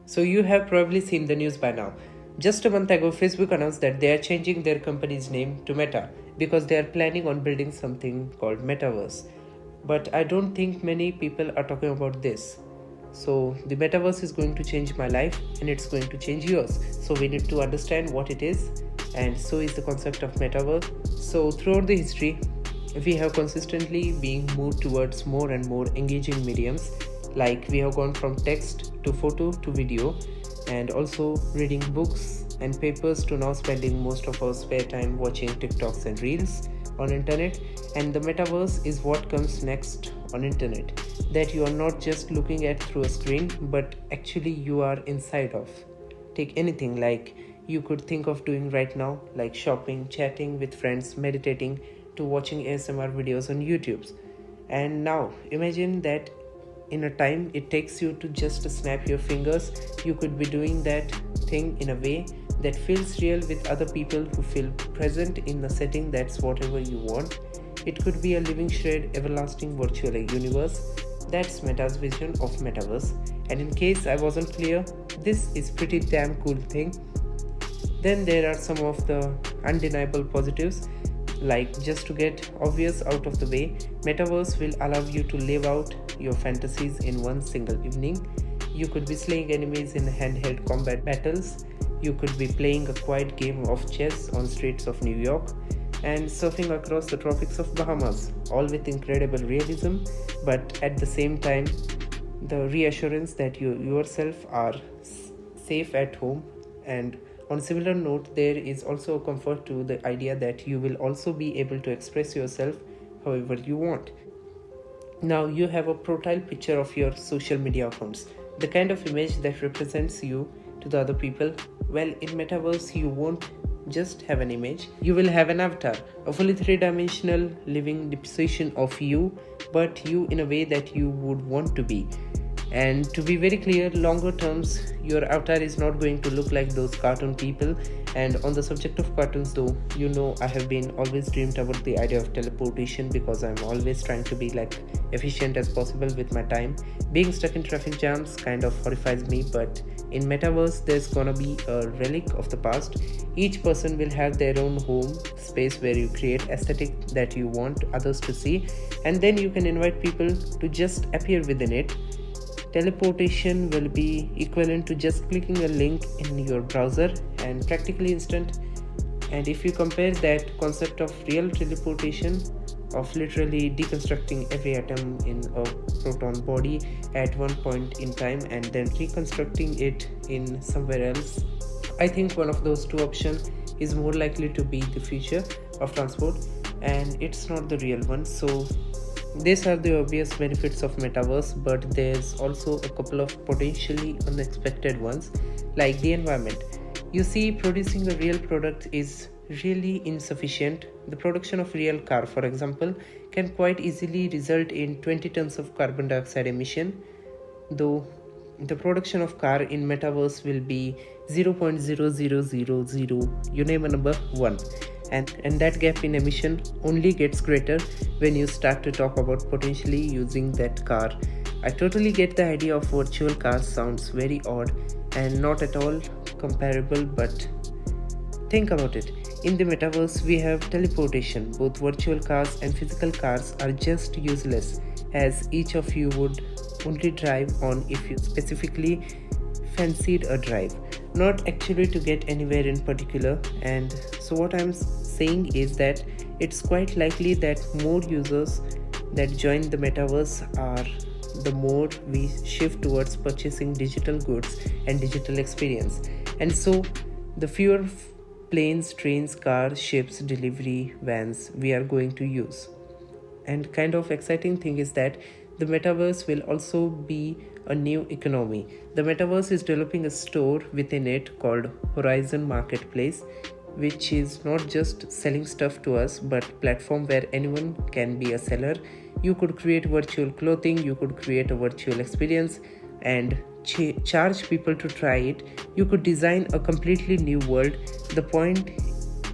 So you have probably seen the news by now. Just a month ago, Facebook announced that they are changing their company's name to Meta because they are planning on building something called metaverse. But I don't think many people are talking about this. So the metaverse is going to change my life and it's going to change yours. So we need to understand what it is, and so is the concept of metaverse. So throughout the history, we have consistently been moved towards more and more engaging mediums, like we have gone from text to photo to video, and also reading books and papers to now spending most of our spare time watching TikToks and reels on internet. And the metaverse is what comes next on internet, that you are not just looking at through a screen but actually you are inside of. Take anything like you could think of doing right now, like shopping, chatting with friends, meditating, to watching ASMR videos on YouTube. And now imagine that in a time it takes you to just snap your fingers, you could be doing that thing in a way that feels real with other people who feel present in the setting. That's whatever you want. It could be a living shred, everlasting virtual universe. That's Meta's vision of metaverse. And in case I wasn't clear, this is pretty damn cool thing. Then there are some of the undeniable positives, like just to get obvious out of the way, metaverse will allow you to live out your fantasies in one single evening. You could be slaying enemies in handheld combat battles, you could be playing a quiet game of chess on streets of New York, and surfing across the tropics of Bahamas, all with incredible realism, but at the same time the reassurance that you yourself are safe at home. And on a similar note, there is also a comfort to the idea that you will also be able to express yourself however you want. Now you have a profile picture of your social media accounts, the kind of image that represents you to the other people. Well, in metaverse you won't just have an image, you will have an avatar, a fully three-dimensional living depiction of you, but you in a way that you would want to be. And to be very clear, longer terms, your avatar is not going to look like those cartoon people. And on the subject of cartoons though, you know I have been always dreamed about the idea of teleportation, because I'm always trying to be like efficient as possible with my time. Being stuck in traffic jams kind of horrifies me, but in metaverse there's gonna be a relic of the past. Each person will have their own home space where you create aesthetic that you want others to see, and then you can invite people to just appear within it. Teleportation will be equivalent to just clicking a link in your browser and practically instant. And if you compare that concept of real teleportation, of literally deconstructing every atom in a proton body at one point in time and then reconstructing it in somewhere else, I think one of those two options is more likely to be the future of transport, and it's not the real one. So these are the obvious benefits of metaverse, but there's also a couple of potentially unexpected ones, like the environment. You see, producing a real product is really insufficient. The production of real car, for example, can quite easily result in 20 tons of carbon dioxide emission, though the production of car in metaverse will be 0.0000, you name a number, 1. And that gap in emission only gets greater when you start to talk about potentially using that car. I totally get the idea of virtual cars, sounds very odd and not at all comparable, but think about it. In the metaverse we have teleportation. Both virtual cars and physical cars are just useless, as each of you would only drive on if you specifically fancied a drive, not actually to get anywhere in particular. And so what I'm saying is that it's quite likely that more users that join the metaverse are, the more we shift towards purchasing digital goods and digital experience. And so the fewer planes, trains, cars, ships, delivery vans we are going to use. And kind of exciting thing is that the metaverse will also be a new economy. The metaverse is developing a store within it called Horizon Marketplace, which is not just selling stuff to us, but platform where anyone can be a seller. You could create virtual clothing, you could create a virtual experience and charge people to try it. You could design a completely new world. The point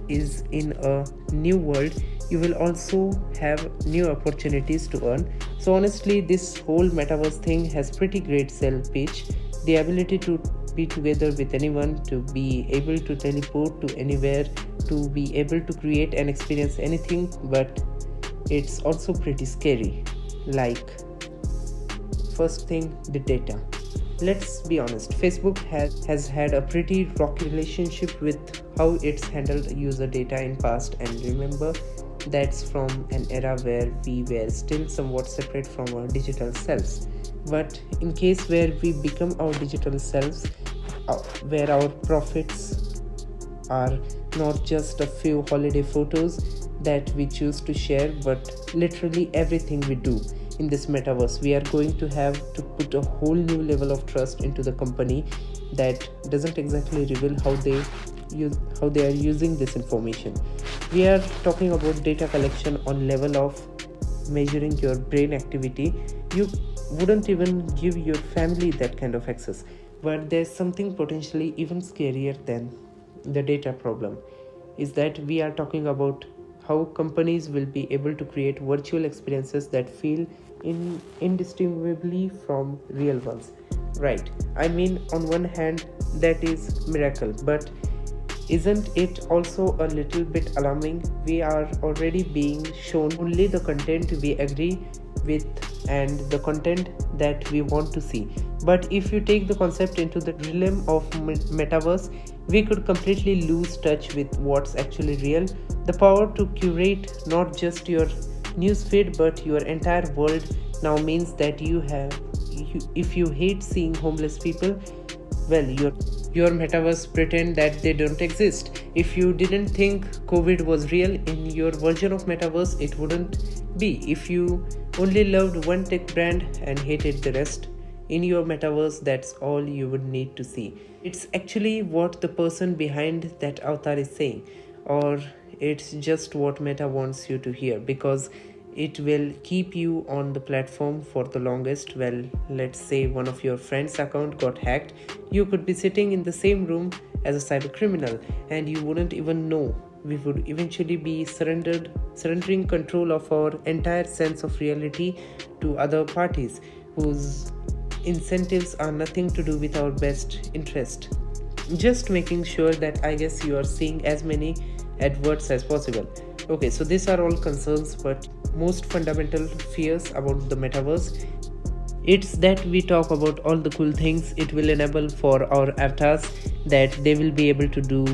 is, in a new world you will also have new opportunities to earn. So honestly, this whole metaverse thing has pretty great sell pitch, The ability to be together with anyone, to be able to teleport to anywhere, to be able to create and experience anything, but it's also pretty scary. Like, first thing, the data. Let's be honest, Facebook has had a pretty rocky relationship with how it's handled user data in past, and remember, that's from an era where we were still somewhat separate from our digital selves. But in case where we become our digital selves, where our profits are not just a few holiday photos that we choose to share, but literally everything we do in this metaverse, we are going to have to put a whole new level of trust into the company that doesn't exactly reveal how they are using this information. We are talking about data collection on level of measuring your brain activity. You wouldn't even give your family that kind of access. But there's something potentially even scarier than the data problem, is that we are talking about how companies will be able to create virtual experiences that feel indistinguishably from real ones. Right. I mean, on one hand, that is miracle, but isn't it also a little bit alarming? We are already being shown only the content we agree with and the content that we want to see. But if you take the concept into the realm of metaverse, we could completely lose touch with what's actually real. The power to curate not just your newsfeed but your entire world now means that if you hate seeing homeless people, well, your metaverse pretend that they don't exist. If you didn't think COVID was real, in your version of metaverse it wouldn't be. If you only loved one tech brand and hated the rest, in your metaverse that's all you would need to see. It's actually what the person behind that avatar is saying, or it's just what Meta wants you to hear, because it will keep you on the platform for the longest. Well, let's say one of your friends' account got hacked, you could be sitting in the same room as a cyber criminal and you wouldn't even know. We would eventually be surrendering control of our entire sense of reality to other parties whose incentives are nothing to do with our best interest. Just making sure that I guess you are seeing as many adverts as possible. Okay, so these are all concerns, but most fundamental fears about the metaverse, it's that we talk about all the cool things it will enable for our avatars, that they will be able to do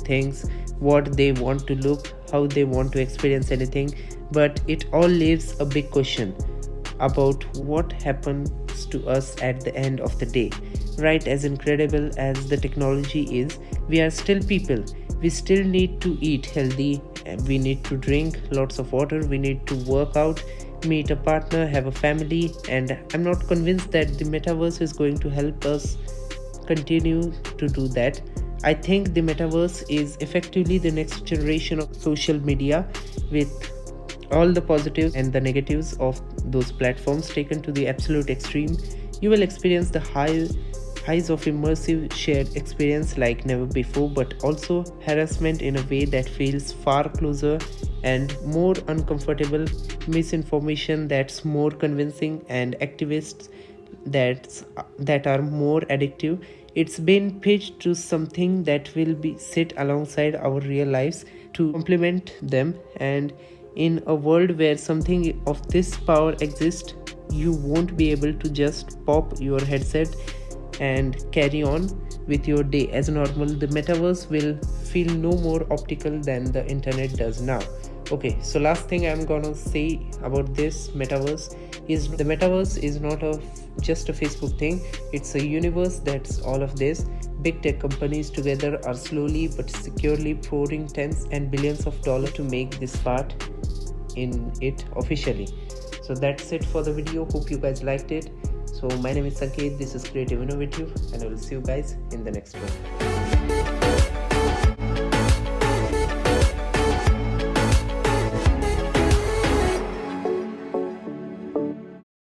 things what they want to look, how they want to experience anything, but it all leaves a big question about what happens to us at the end of the day. Right, as incredible as the technology is, we are still people. We still need to eat healthy, we need to drink lots of water, we need to work out, meet a partner, have a family, and I'm not convinced that the metaverse is going to help us continue to do that. I think the metaverse is effectively the next generation of social media, with all the positives and the negatives of those platforms taken to the absolute extreme. You will experience the highs of immersive shared experience like never before, but also harassment in a way that feels far closer and more uncomfortable, misinformation that's more convincing, and activists that are more addictive. It's been pitched to something that will be sit alongside our real lives to complement them, and in a world where something of this power exists, you won't be able to just pop your headset and carry on with your day as normal. The metaverse will feel no more optical than the internet does now. Okay, so last thing I'm gonna say about this metaverse is the metaverse is not just a Facebook thing, it's a universe that's all of this. Big tech companies together are slowly but securely pouring tens and billions of dollars to make this part in it officially. So that's it for the video. Hope you guys liked it. So my name is Sanket, this is Creative Innovative, and I will see you guys in the next one.